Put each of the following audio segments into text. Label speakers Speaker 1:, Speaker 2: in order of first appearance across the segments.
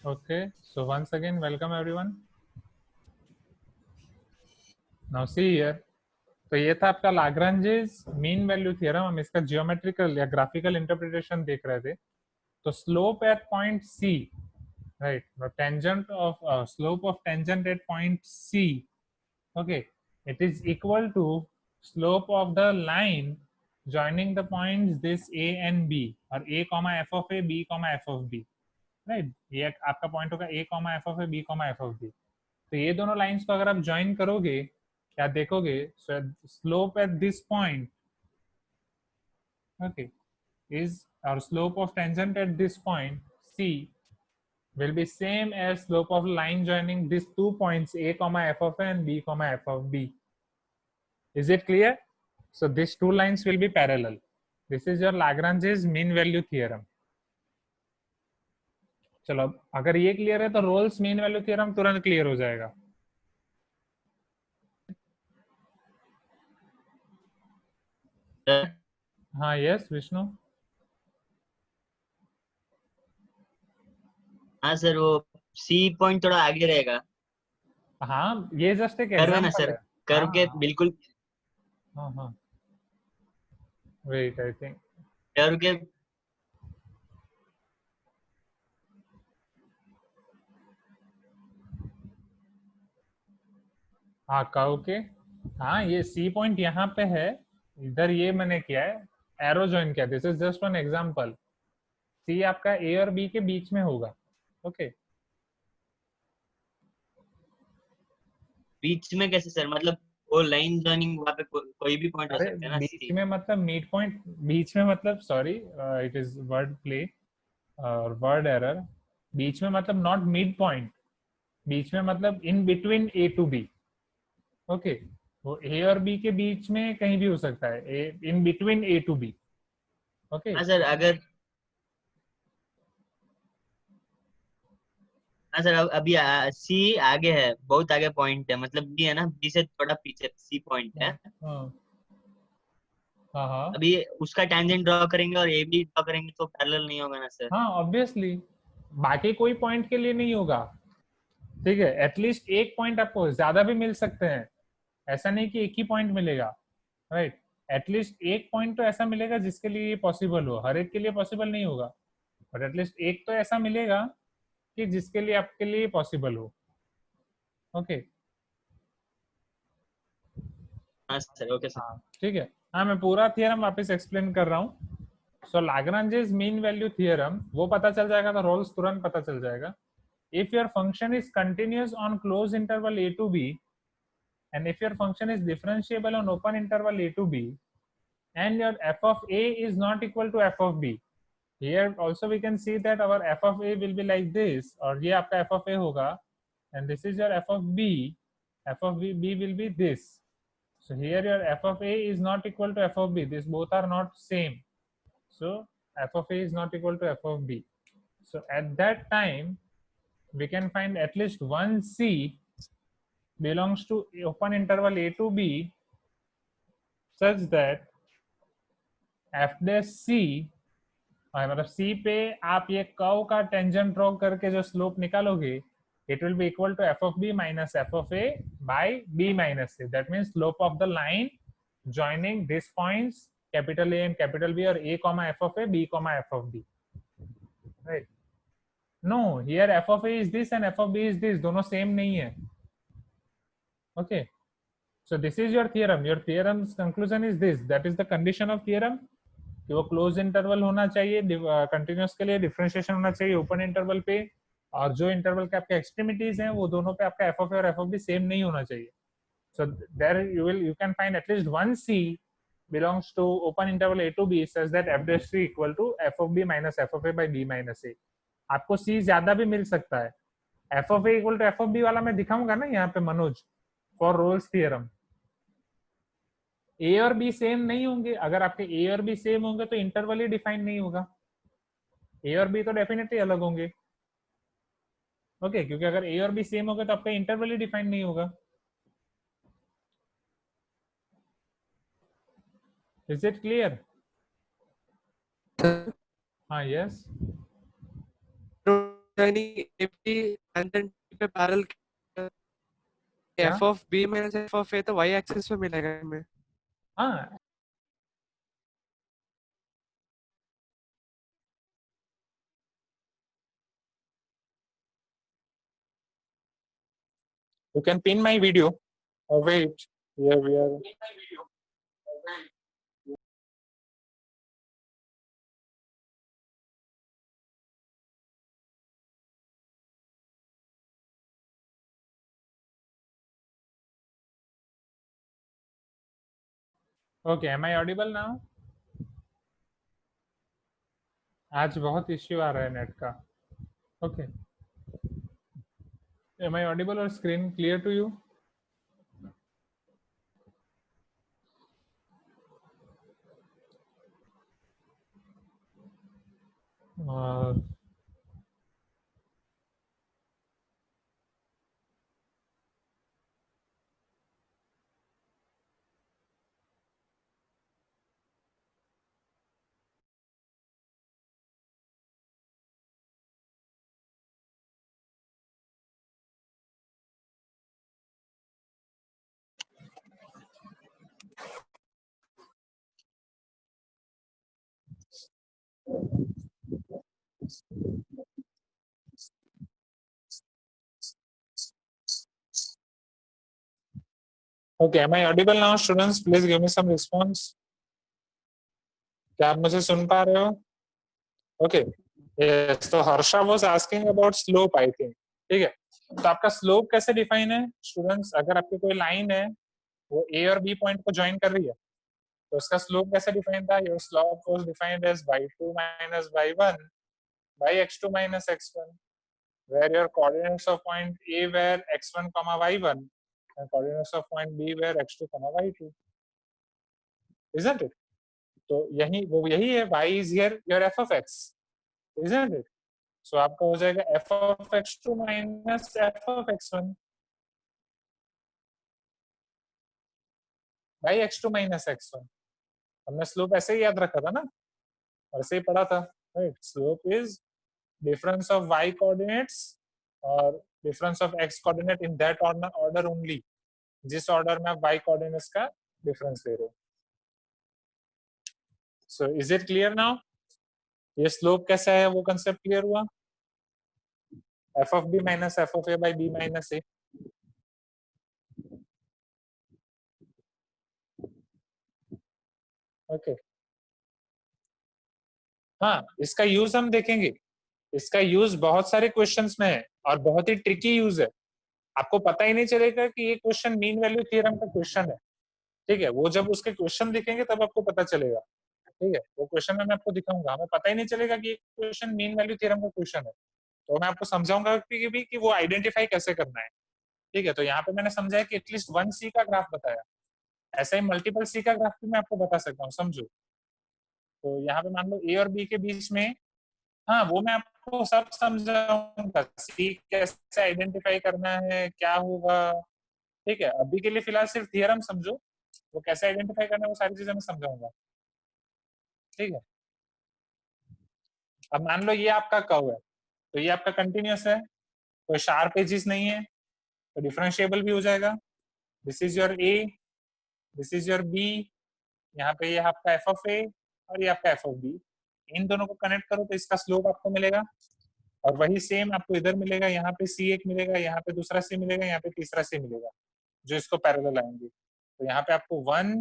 Speaker 1: Okay, so once again, welcome everyone. Now see here, तो ये था आपका लाग्रांजेस मीन वैल्यू थ्योरम. हम इसका जियोमेट्रिकल या ग्राफिकल इंटरप्रिटेशन देख रहे थे. तो slope at point C, right, tangent of slope of tangent at point C, okay, it is equal to slope of the line joining the points this a and b, और a comma f of a, b comma f of b, right. ये आपका point होगा a comma f of a, b comma f of b. तो ये दोनों lines को अगर आप ज्वाइन करोगे, क्या देखोगे, slope at this point, okay, is or slope of tangent at this point c will be same as slope of line joining these 2 points a comma f of a and b comma f of b. Is it clear? So these two lines will be parallel. This is your Lagrange's mean value theorem. चलो, अगर ये clear है तो roles mean value theorem तुरंत clear हो जाएगा. हाँ, yes Vishnu.
Speaker 2: हाँ सर, वो सी पॉइंट थोड़ा आगे रहेगा.
Speaker 1: हाँ, ये जस्ट एक
Speaker 2: कर्व है ना
Speaker 1: एग्जांपल
Speaker 2: सर,
Speaker 1: है.
Speaker 2: कर्व के
Speaker 1: हाँ
Speaker 2: बिल्कुल.
Speaker 1: हाँ हाँ, वेट, आई थिंक,
Speaker 2: कर्व के
Speaker 1: हाँ कर्व के, हाँ ये सी पॉइंट यहाँ पे है, इधर ये मैंने किया है, एरो ज्वाइन किया. This is just one example. See आपका ए और बी के बीच में होगा. ओके,
Speaker 2: बीच में कैसे सर, मतलब वो लाइन जॉइनिंग वहाँ पे कोई भी पॉइंट हो
Speaker 1: अरे
Speaker 2: सकता है ना
Speaker 1: बीच
Speaker 2: सी.
Speaker 1: में मतलब मिड पॉइंट, बीच में मतलब, sorry, it is word play और वर्ड एरर. बीच में मतलब नॉट मिड पॉइंट, बीच में मतलब in between A to B. Okay, वो ए और बी के बीच में कहीं भी हो सकता है, in between A to B. Okay,
Speaker 2: हाँ सर, अगर हाँ सर, अभी सी आगे है, बहुत आगे पॉइंट है, मतलब बी है ना, बी से थोड़ा पीछे सी पॉइंट है.
Speaker 1: हाँ हाँ हाँ
Speaker 2: अभी उसका टेंजेंट ड्रॉ करेंगे और ए भी ड्रॉ करेंगे तो पैरेलल नहीं होगा ना सर.
Speaker 1: हाँ, ऑब्वियसली बाकी कोई पॉइंट के लिए नहीं होगा. ठीक है, एटलीस्ट एक पॉइंट आपको ज्यादा भी मिल सकते हैं, ऐसा नहीं कि एक ही पॉइंट मिलेगा, राइट. एटलीस्ट एक पॉइंट तो ऐसा मिलेगा जिसके लिए ये पॉसिबल हो. हर एक के लिए पॉसिबल नहीं होगा, बट एटलीस्ट एक तो ऐसा मिलेगा कि जिसके लिए आपके लिए पॉसिबल हो. ओके,
Speaker 2: हाँ सर, ओके सर.
Speaker 1: हाँ ठीक है. हाँ, मैं पूरा थियरम वापस एक्सप्लेन कर रहा हूँ. सो लाग्रांजेस मीन वैल्यू थियरम वो पता चल जाएगा तो रोल्स तुरंत पता चल जाएगा. If your function is continuous on close interval a to b, and if your function is differentiable on open interval a to b, and your f of a is not equal to f of b, here also we can see that our f of a will be like this, और ये आपका f of a होगा, and this is your f of b. F of b will be this. So here your f of a is not equal to f of b, these both are not same, so f of a is not equal to f of b. So at that time we can find at least one c belongs to open interval a to b, such that f dash c, मतलब c पे आप ये curve का tangent draw करके जो slope निकालोगे, it will be equal to f of b minus f of a by b minus a. That means slope of the line joining these points capital A and capital B, or a comma f of a, b comma f of b, right. No, here f of a is this and f of b is this, दोनों same नहीं है. Okay, so this is your theorem. Your theorem's conclusion is this, that is the condition of theorem, कि वो close interval होना चाहिए continuous के लिए, differentiation होना चाहिए ओपन इंटरवल पे, और जो इंटरवल के आपके एक्सट्रीमिटीज हैं वो दोनों पे आपका एफ ऑफ ए और एफ ऑफ बी सेम नहीं होना चाहिए. So there you can find at least one C belongs to open interval a to b such that f dash c equal to f of b minus f of a by b minus a. आपको c ज्यादा भी मिल सकता है. f of a equal to f of b वाला मैं दिखाऊंगा ना यहाँ पे मनोज, फॉर रोल्स थियरम. ए और बी सेम नहीं होंगे. अगर आपके ए और बी सेम होंगे तो इंटरवल ही डिफाइन नहीं होगा. ए और बी तो डेफिनेटली अलग होंगे. ओके, क्योंकि अगर ए और बी सेम होगा तो आपका इंटरवल ही डिफाइन नहीं होगा. Is it clear? हाँ, यस.
Speaker 3: यानी ए बी टेंजेंट पे पैरेलल
Speaker 1: क्या?
Speaker 3: F of B minus F of A तो वाई एक्सिस पे मिलेगा हमें।
Speaker 1: हाँ, you can pin my video. Oh wait, yeah, we are. Okay, am I audible now? आज बहुत इश्यू आ रहा है नेट का. Okay, am I audible or screen clear to you? Uh, okay, am I audible now, students? Please give me some response. क्या आप मुझे सुन पा रहे हो? Okay. Yes, तो Harsha was asking about slope, I think. ठीक है. तो आपका स्लोप कैसे डिफाइन है स्टूडेंट्स? अगर आपकी कोई लाइन है वो ए और बी पॉइंट को ज्वाइन कर रही है तो उसका स्लोप कैसे डिफाइन था? Your slope was defined as y2 minus y1 by x2 minus x1, where your coordinates of point A were x1 comma y1 and coordinates of point B were x2 comma y2, isn't it? तो यही है, y is here your f of x, isn't it? So आपका हो जाएगा f of x2 minus f of x1 by x2 minus x1. हमने slope ऐसे ही याद रखा था ना, ऐसे ही पढ़ा था, right? Slope is difference of y coordinates और difference of x coordinate in that order only, जिस ऑर्डर में आप y coordinates का डिफरेंस ले रहे हो. So is it clear now? ये स्लोप कैसा है वो कंसेप्ट क्लियर हुआ? f of b minus f of a by b minus a. Okay, हाँ, इसका यूज हम देखेंगे. इसका यूज बहुत सारे क्वेश्चंस में है और बहुत ही ट्रिकी यूज है. आपको पता ही नहीं चलेगा कि ये क्वेश्चन मीन वैल्यू थ्योरम का क्वेश्चन है. ठीक है, वो जब उसके क्वेश्चन दिखेंगे तब आपको पता चलेगा. ठीक है, वो क्वेश्चन में मैं आपको दिखाऊंगा. हमें पता ही नहीं चलेगा कि ये क्वेश्चन मीन वैल्यू थ्योरम का क्वेश्चन है, तो मैं आपको समझाऊंगा कि वो आइडेंटिफाई कैसे करना है. ठीक है, तो यहाँ पे मैंने समझा है कि एटलीस्ट 1C का ग्राफ बताया, ऐसा ही मल्टीपल सी का ग्राफ भी मैं आपको बता सकता हूँ. समझो, तो यहाँ पे मान लो ए और बी के बीच में, हाँ वो मैं आपको सब समझाऊंगा. सी कैसे आइडेंटिफाई करना है, क्या होगा. ठीक है, अभी के लिए फिलहाल सिर्फ थियरम समझो, वो कैसे आइडेंटिफाई करना है वो सारी चीजें मैं समझाऊंगा. ठीक है, अब मान लो ये आपका कर्व है, तो ये आपका कंटिन्यूअस है, कोई शार्प एजिस नहीं है, तो डिफरेंशिएबल भी हो जाएगा. This is your A, this is your B, यहाँ पे ये आपका एफ ऑफ ए और ये आपका एफ ऑफ बी. इन दोनों को कनेक्ट करो तो इसका स्लोप आपको मिलेगा. और वही सेम आपको इधर मिलेगा, यहाँ पे सी एक मिलेगा, यहाँ पे दूसरा सी मिलेगा, यहाँ पे तीसरा सी मिलेगा, जो इसको पैरेलल आएंगे. तो यहाँ पे आपको 1,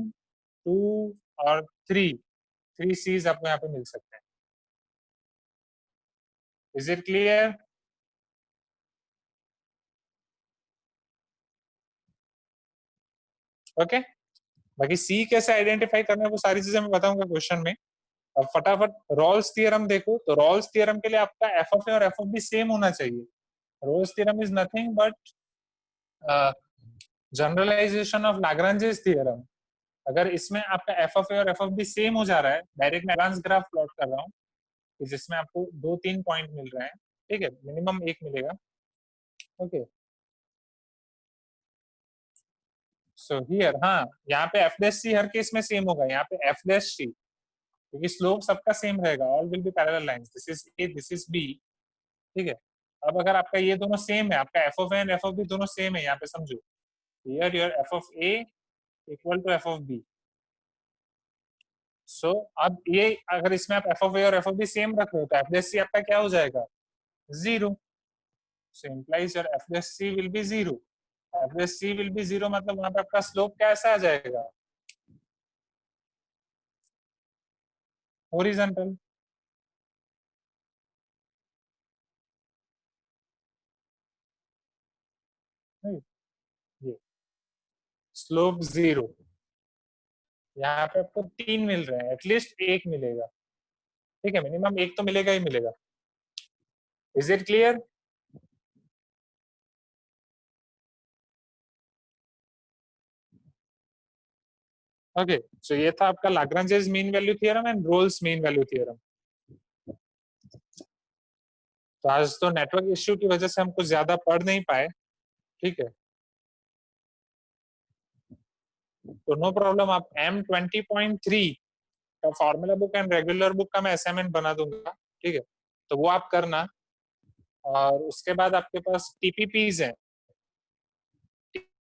Speaker 1: 2 और 3 सीज आपको यहाँ पे मिल सकते हैं. Is it clear? ओके, बाकी सी कैसे आइडेंटिफाई करना है वो सारी चीजें मैं बताऊंगा क्वेश्चन में. अब फटाफट रॉल्स थ्योरम देखो. तो रॉल्स थ्योरम के लिए आपका एफ ऑफ ए और एफ ऑफ बी सेम होना चाहिए. Rolle's theorem is nothing but generalisation of Lagrange's theorem. अगर इसमें आपका एफ ऑफ ए और एफ ऑफ बी सेम हो जा रहा है, डायरेक्ट मैं एडवांस ग्राफ प्लॉट कर रहा हूँ जिसमें आपको 2-3 पॉइंट मिल रहे हैं. ठीक है, मिनिमम एक मिलेगा. ओके, सो हियर, हाँ, यहाँ पे एफ डैश सी हर केस में सेम होगा. यहाँ पे एफ डैश सी, क्योंकि स्लोप सबका सेम रहेगा. All will be parallel lines. This is A, this is B. ठीक है, अब अगर आपका ये दोनों सेम है, आपका F of A and F of B दोनों सेम है, यहाँ पे समझो, here your F of A equal to F of B. So अब ये अगर इसमें आप एफ ऑफ ए और एफ ऑफ बी सेम रख रहे हो तो एफ डेस सी आपका क्या हो जाएगा, zero. So implies your F dash C will be zero. F dash C will be zero मतलब वहां पे आपका स्लोप कैसा आ जाएगा, हॉरिजॉन्टल। ये स्लोप जीरो, यहाँ पे आपको 3 मिल रहे हैं, एटलीस्ट एक मिलेगा, ठीक है, मिनिमम एक तो मिलेगा ही मिलेगा। Is it clear? Okay, so ये था आपका Lagrange's mean value theorem and Rolle's mean value theorem. तो आज तो नेटवर्क इश्यू की वजह से हम कुछ ज्यादा पढ़ नहीं पाए, ठीक है, तो नो प्रॉब्लम। आप M20.3 का formula book and regular book का मैं असाइनमेंट बना दूंगा, ठीक है, तो वो आप करना। और उसके बाद आपके पास टीपीपीज हैं,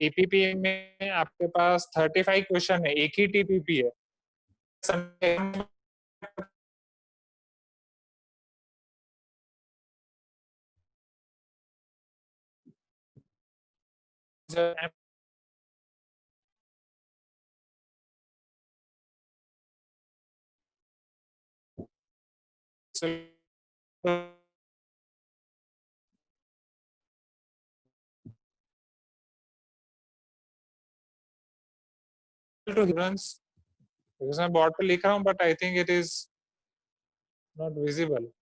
Speaker 1: टीपीपी में आपके पास 35 क्वेश्चन है, एक ही टीपीपी है। to humans, because मैं बोर्ड पे लिख रहा हूँ but I think it is not visible.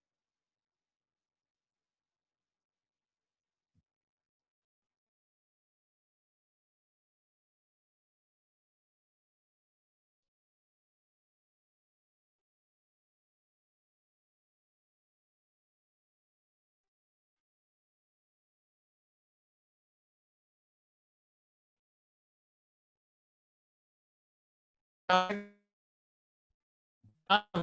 Speaker 1: हाँ